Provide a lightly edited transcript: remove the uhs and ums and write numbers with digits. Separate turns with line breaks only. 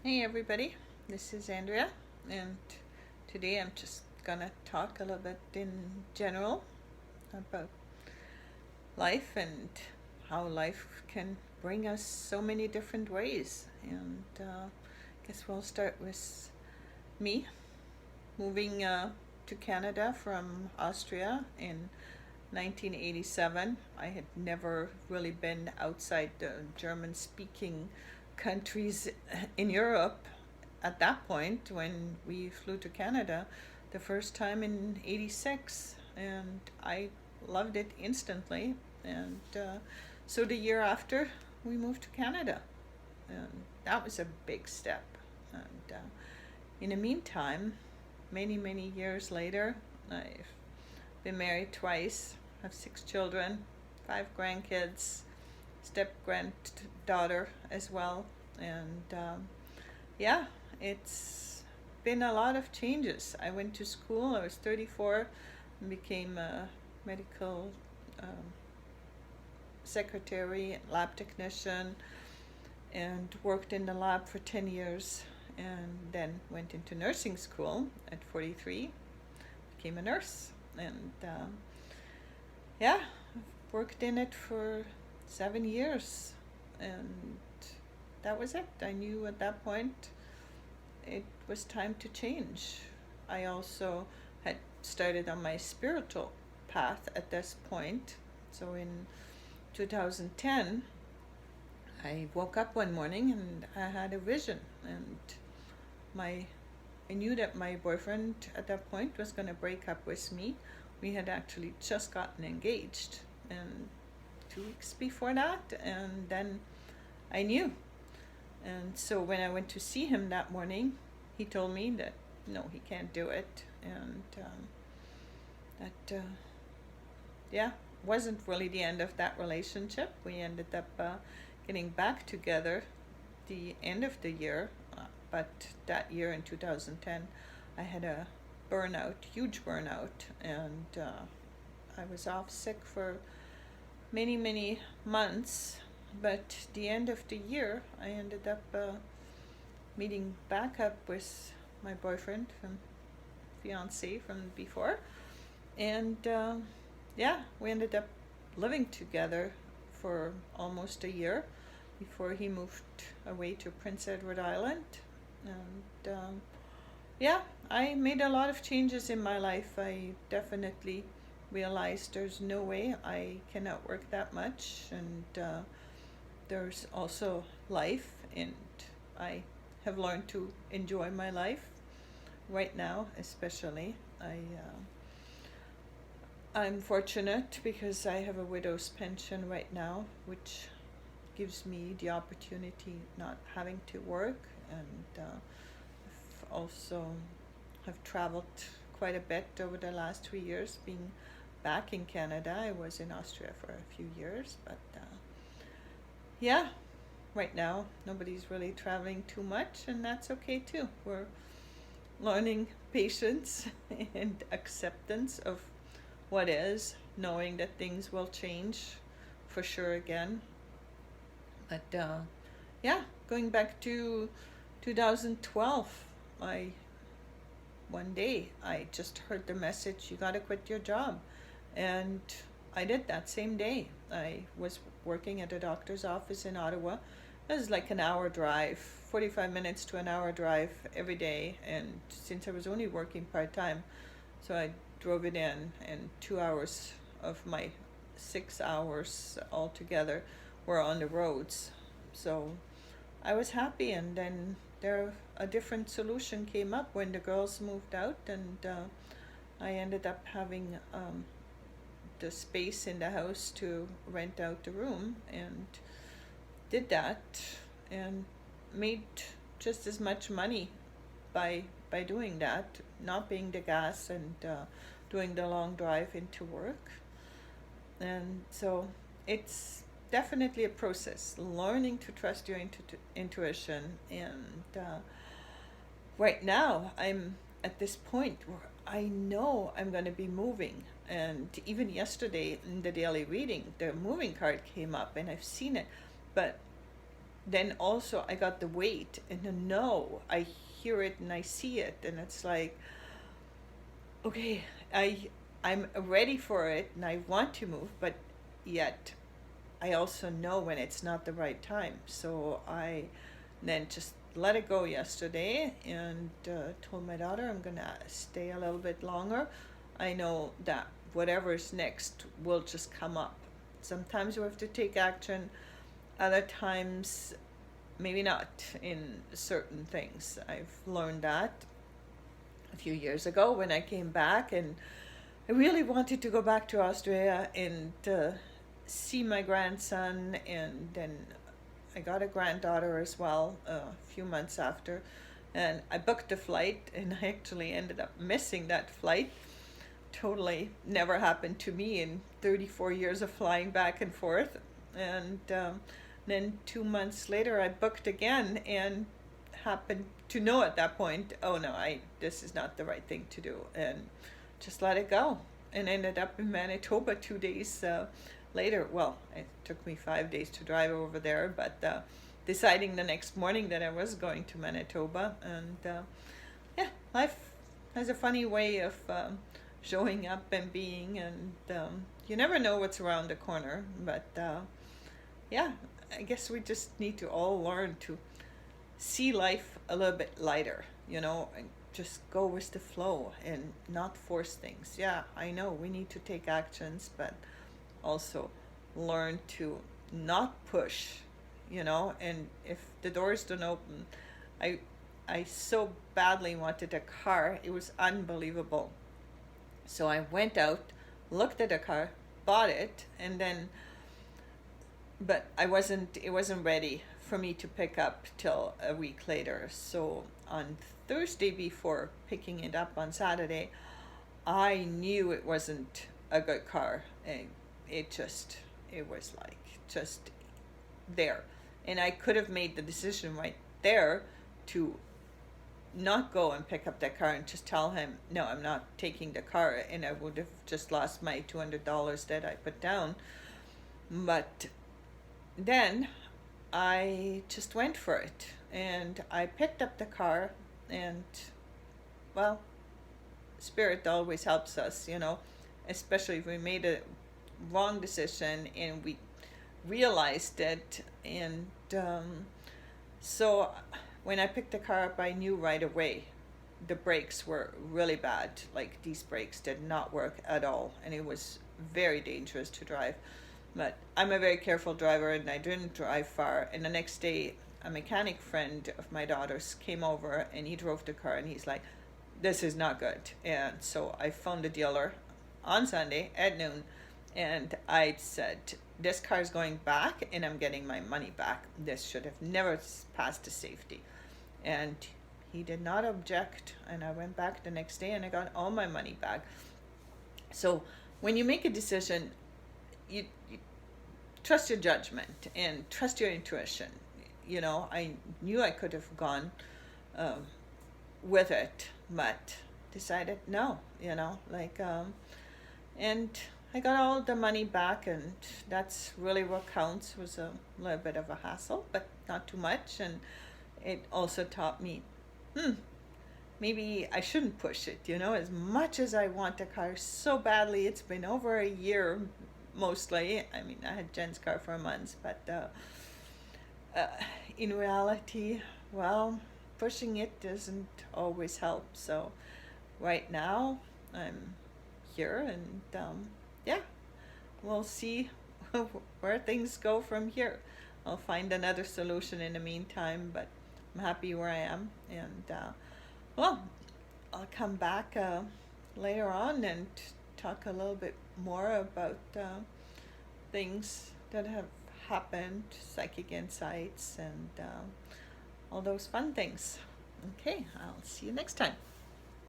Hey everybody, this is Andrea, and today I'm just gonna talk a little bit in general about life and how life can bring us so many different ways. And I guess we'll start with me moving to Canada from Austria in 1987. I had never really been outside the German speaking countries in Europe at that point when we flew to Canada the first time in 86, and I loved it instantly. And so the year after, we moved to Canada, and that was a big step. And in the meantime, many years later, I've been married twice, have 6 children, 5 grandkids, step granddaughter as well, and yeah, it's been a lot of changes. I went to school. I was 34, and became a medical um, secretary, lab technician, and worked in the lab for 10 years. And then went into nursing school at 43, became a nurse, and yeah, worked in it for 7 years, and that was it. I knew at that point it was time to change. I also had started on my spiritual path at this point. So in 2010, I woke up one morning and I had a vision, and my I knew that my boyfriend at that point was going to break up with me. We had actually just gotten engaged, and 2 weeks before that, and then I knew. And so when I went to see him that morning, he told me that no, he can't do it, and that yeah, wasn't really the end of that relationship. We ended up getting back together the end of the year, but that year in 2010, I had a burnout, huge burnout, and I was off sick for many months. But the end of the year, I ended up meeting back up with my boyfriend from fiance from before, and yeah, we ended up living together for almost a year before he moved away to Prince Edward Island. And yeah, I made a lot of changes in my life. I definitely realized there's no way I cannot work that much, and there's also life, and I have learned to enjoy my life right now, especially. I'm fortunate because I have a widow's pension right now, which gives me the opportunity not having to work, and I've also have traveled quite a bit over the last 3 years being back in Canada. I was in Austria for a few years, but yeah, right now nobody's really traveling too much, and that's okay too. We're learning patience and acceptance of what is, knowing that things will change for sure again. But yeah, going back to 2012, I one day I just heard the message, you got to quit your job. And I did that same day. I was working at a doctor's office in Ottawa. It was like an hour drive, 45 minutes to an hour drive every day. And since I was only working part time, so I drove it in, and 2 hours of my 6 hours altogether were on the roads. So I was happy, and then a different solution came up when the girls moved out, and I ended up having the space in the house to rent out the room, and did that, and made just as much money by doing that, not paying the gas, and doing the long drive into work. And so it's definitely a process, learning to trust your intuition. And right now, I'm at this point where I know I'm going to be moving. And even yesterday in the daily reading, the moving card came up, and I've seen it. But then also I got the weight and the no. I hear it and I see it, and it's like, okay, I'm ready for it and I want to move, but yet I also know when it's not the right time. So I then just let it go yesterday and told my daughter I'm gonna stay a little bit longer. I know that whatever's next will just come up. Sometimes you have to take action, other times maybe not in certain things. I've learned that a few years ago when I came back, and I really wanted to go back to Australia and see my grandson, and then I got a granddaughter as well a few months after, and I booked a flight and I actually ended up missing that flight. Totally never happened to me in 34 years of flying back and forth. And then 2 months later I booked again and happened to know at that point, oh no, this is not the right thing to do, and just let it go, and ended up in Manitoba 2 days later. Well, it took me 5 days to drive over there, but deciding the next morning that I was going to Manitoba. And yeah, life has a funny way of showing up and being, and you never know what's around the corner. But yeah, I guess we just need to all learn to see life a little bit lighter, and just go with the flow and not force things. Yeah, I know we need to take actions, but also learn to not push, and if the doors don't open, I so badly wanted a car. It was unbelievable. So I went out, looked at a car, bought it, and then, but it wasn't ready for me to pick up till a week later. So on Thursday before picking it up on Saturday, I knew it wasn't a good car. And it was like just there. And I could have made the decision right there to not go and pick up that car and just tell him, no, I'm not taking the car, and I would have just lost my $200 that I put down. But then I just went for it, and I picked up the car, and well, spirit always helps us, especially if we made a wrong decision and we realized it. And so when I picked the car up, I knew right away the brakes were really bad. Like, these brakes did not work at all, and it was very dangerous to drive. But I'm a very careful driver, and I didn't drive far. And the next day, a mechanic friend of my daughter's came over, and he drove the car, and he's like, this is not good. And so I phoned the dealer on Sunday at noon, and I said, this car is going back, and I'm getting my money back. This should have never passed the safety. And he did not object, and I went back the next day, and I got all my money back. So when you make a decision, you trust your judgment and trust your intuition. I knew I could have gone with it, but decided no, and I got all the money back, and that's really what counts. It was a little bit of a hassle, but not too much. And it also taught me, maybe I shouldn't push it, as much as I want a car so badly. It's been over a year, mostly. I mean, I had Jen's car for months, but in reality, well, pushing it doesn't always help. So right now, I'm here, and yeah, we'll see where things go from here. I'll find another solution in the meantime, but I'm happy where I am. And well, I'll come back later on and talk a little bit more about things that have happened, psychic insights, and all those fun things. Okay, I'll see you next time.